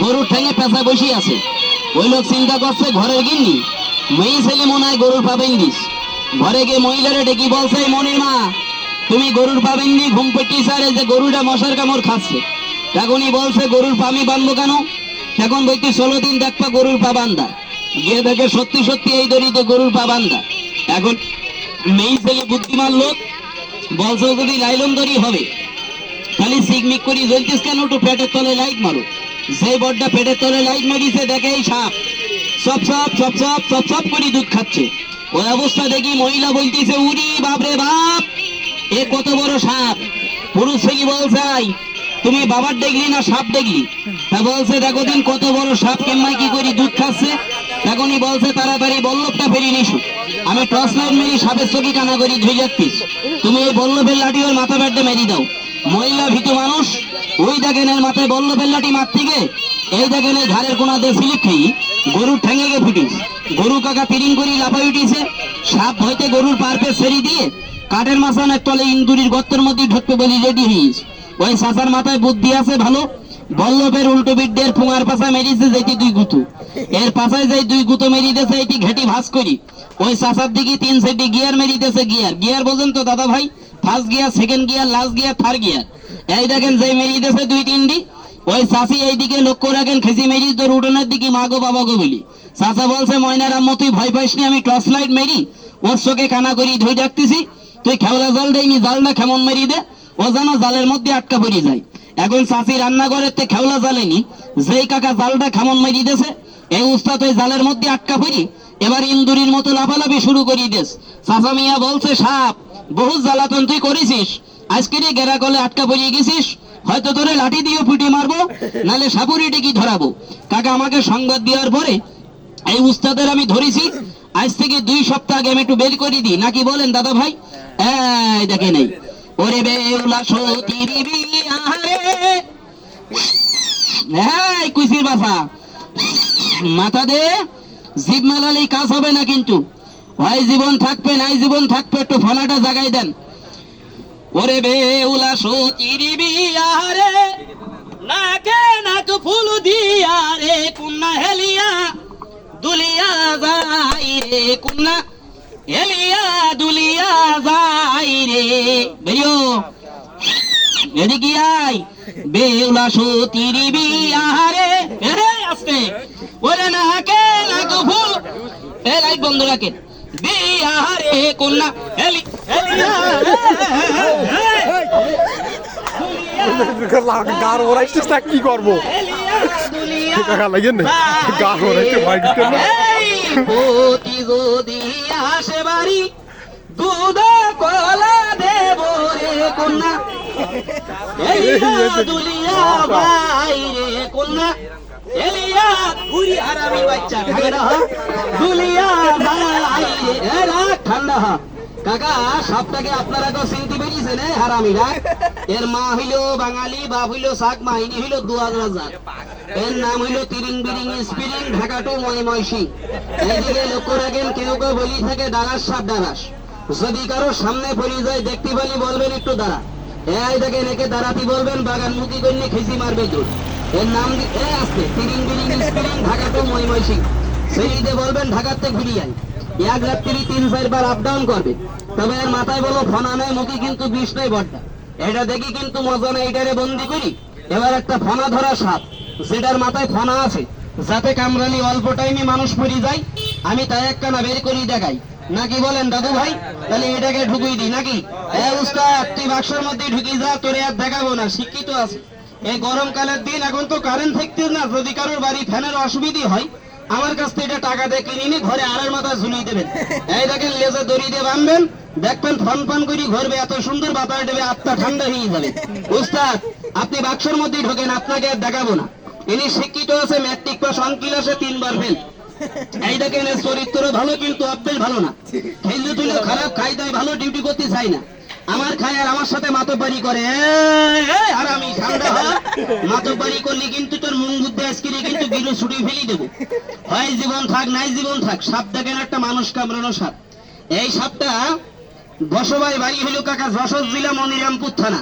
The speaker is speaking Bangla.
গরুর ঠ্যাঙে পেঁচা বসে আছে। ওই লোক চিন্তা করছে ঘরের গিন্নি মেয়ে ছেলে মনে হয় গরুর পাবেন দিস। ঘরে গিয়ে মহিলারে ডেকে বলছে, মনির মা তুমি গরুর পাবেন নি, ঘুম পেটি সারে যে গরুটা মশার কামড় খাচ্ছে। তখনই বলছে গরুর পামি বাঁধবো কেন? এখন বইতে 16 দিন দেখবা গরুর পা বান্ধা। গিয়ে দেখে সত্যি সত্যি এই দড়িতে গরুর পা বান্ধা। এখন মেয়ে ছেলে বুদ্ধিমান লোক বলছে যদি লাইলন দড়ি হবে খালি সিগমিক করি জ্বলতিস কেন, একটু পেটের তলে লাইট মারো। যে বড়টা পেটের তলে লাইট মারিছে দেখে এই সাপ সব সব সব সব সব সব করে দুধ খাচ্ছে। ওই অবস্থা দেখি মহিলা বলতেছে, উরি বাপরে বাপ, এ কত বড় সাপ। পুরুষ ছেলে বলছে, তুমি বাবার দেখলি না সাপ দেখলি? তা বলছে দেখো দিন কত বড় সাপ কেমন কি করে দুধ খাচ্ছে। তখনই বলছে তাড়াতাড়ি বল্লভটা ফেরিয়ে নিসু, আমি টর্চ লাইট মেরি সাপের চোখে টানা করি ধুই যাচ্ছিস, তুমি এই বল্লভের লাঠি ওর মাথা ব্যাটে মেরি দাও। মহিলা ভীতু মানুষ, ওই দেখেন এর মাথায় বল্লভের লাঠি মার থেকে এই দেখেন এই ঘাড়ের কোনা দিয়ে স্লিপ খেয়ে গরুর ঠেঙে গিয়ে ফুটিস। গরু কাকা তিরিং করি লাফাই উঠিছে। সাপ হইতে গরুর পারপে ছেড়ে দিয়ে কাঠের মাঝখানে তলে ইন্দুরির গর্তের মধ্যে ঢুকবে বলি রেডি হইস। ওই চাচার মাথায় বুদ্ধি আছে ভালো, বল্লভের উল্টো বিদ্যের পুঙার পাশা মেরিছে যেটি 2 গুঁতো, এর পাশায় যাই 2 গুঁতো মেরিতেছে এটি ঘেটি ভাস করি। ওই চাচার দিকে 3 সেটি গিয়ার মেরিতেছে। গিয়ার গিয়ার বোঝেন তো দাদা ভাই? First gear, second gear, last gear, third gear. এই দেখেন যে মেরিতেছে 2-3টি। ওই চাষি এইদিকে লক্ষ্য রাখেন খেসি মেরিস তোর উঠোনের দিকে মা গো বাবা গো বলি। চাচা বলছে, ময়নার আম্মু তুই ভয় পাইস নি, আমি টর্চ লাইট মেরি ওর চোখে কানা করি ধুই ডাকতেছি, তুই খেওলা জল দেয়নি, জালটা কেমন মেরি দে, ও যেন জালের মধ্যে আটকা পড়ে যায়। এখন চাষি রান্নাঘরের তে খেওলা জ্বালেনি, যেই কাকা জালটা কেমন মেরি দেছে এই উস্তাদ ওই জালের মধ্যে আটকা পড়ি এবার ইন্দুরির মতো লাফালাফি শুরু করি দেশ। চাচা মিয়া বলছে, সাপ বহু জ্বালাতন তুই করেছিস, আজকে গেরা কলে আটকা পড়িয়ে গেছিস, হয়তো তোরে লাঠি দিয়ে ফুটি মারবো, নালে সাপুরি টেকি ধরাবো। কাকা আমাকে সংবাদ দেওয়ার পরে এই উস্তাদের আমি ধরেছি, আজ থেকে 2 সপ্তাহ আগে আমি একটু বের করে দিই, নাকি বলেন দাদা ভাই? এই দেখে নেই ওরে বেউলা সতীর বিয়ারে, এই কুইসির বাসা মাথা দে, জিভ মেলালে কাজ হবে না কিন্তু, হয় জীবন থাকবে নাই জীবন থাকবে, একটু ফোনাটা জাগাই দেন। ওরে বেউলা সতীর বিয়ারে নাকে নাক ফুল দিয়া রে কুন্না হেলিয়া দুলিয়া যাই রে, কুন্না হেলিয়া দুলিয়া যাই রে। বেরিও এদিকে আয়, বেউলা সতীর বিয়ারে আসতে, ওরে নাকে নাক ফুল, এ লাইট বন্ধ রাখেন, বিয়ারে কুন্না হেলি হেলিয়া গার ওরাইছিস না কি করবো? গার ওরাইতে বাইক যদি আসে বাড়ি দুধ কলা দেব রে কন্যা, দুলিয়া বাইরে কন্যা এলিয়া ঘুরি হারামি বাচ্চা ঠান্ডা দুলিয়া বাইরে ঠান্ডা। কাকা সবটাকে আপনারা তো চিনতে পেরেছেন হারামিরা। এর মা হইল বাঙালি, বাপ হইল শাক, মাহিনী হইল 2000। এর নাম হইল তিরিং বিরিং স্পিরিং ঢাকা টু ময়মনসিং। এইদিকে লক্ষ্য রাখেন, কেউ কেউ বলি থাকে ডারাস সাপ ডারাস, যদি কারো সামনে পড়ে যায় দেখতে পালি বলবেন একটু দাঁড়া, এই দেখেন একে দাঁড়াতে বলবেন, বাগান মুখী করলে খেসি মারবে জোর। এর নাম আসছে তিরিং বিরিং স্পিরিং ঢাকা টু ময়মনসিং। সেই ঈদে বলবেন ঢাকার থেকে ঘুরিয়ে আই, 1 রাত্রি 3-4 বার আপ ডাউন করবে। তবে এর মাথায় বলো ফনা নেই, মুখে কিন্তু বিষ নেই বড্ডা, এটা দেখি কিন্তু মজা নেই, এটারে বন্দি করি। এবার একটা ফনা ধরা সাপ যেটার মাথায় ফনা আছে, যাতে কামরানি অল্প টাইমে মানুষ মরে যায়, আমি তাই একখানা বের করি দেখাই, নাকি বলেন দাদু ভাই? তাহলে এটাকে ঢুকুই দিই নাকি? উস্তাদ তুই বাক্সের মধ্যে ঢুকি যা, তোরে আর দেখাবো না, শিক্ষিত আছে। এই গরমকালের দিন, এখন তো কারেন্ট থাকতে না, যদি কারোর বাড়ি ফ্যানের অসুবিধা হয় আমার কাছ থেকে এটা টাকা দিয়ে কিনে নি, ঘরে আড়ার মাথা ঝুলিয়ে দেবেন। এই দেখেন লেজে দড়ি দিয়ে বাঁধবেন, দেখবেন ফন ফন করে ঘুরবে, এত সুন্দর বাতাস দেবে, আত্মা ঠান্ডা হয়ে যাবে। উস্তাদ আপনি বাক্সের মধ্যে ঢোকেন, আপনাকে আর দেখাবো না। ইনি শিক্ষিত আছে, ম্যাট্রিক পাস, 1 ক্লাসে 3 বার ফেল। এই দেখেন এর চরিত্র ভালো কিন্তু অভ্যেস ভালো না, খেললে তুলে খারাপ, খাই দায় ভালো, ডিউটি করতে চাই না। আমার খায় আর আমার সাথে মাতব্বারি করে, আর আমি ঠান্ডা মাতব্বারি করলে কিন্তু তোর মুখ বুদ্ধি আজকে কিন্তু গিলো ছুটি ফেলি দেবো। হয় জীবন থাক নাই জীবন থাক, সাপ দেখেন একটা মানুষ কামড়ানো সাপ। এই সাপটা বসবাই বাড়ি হইল কাকা যশোর জেলা মনিরামপুর থানা।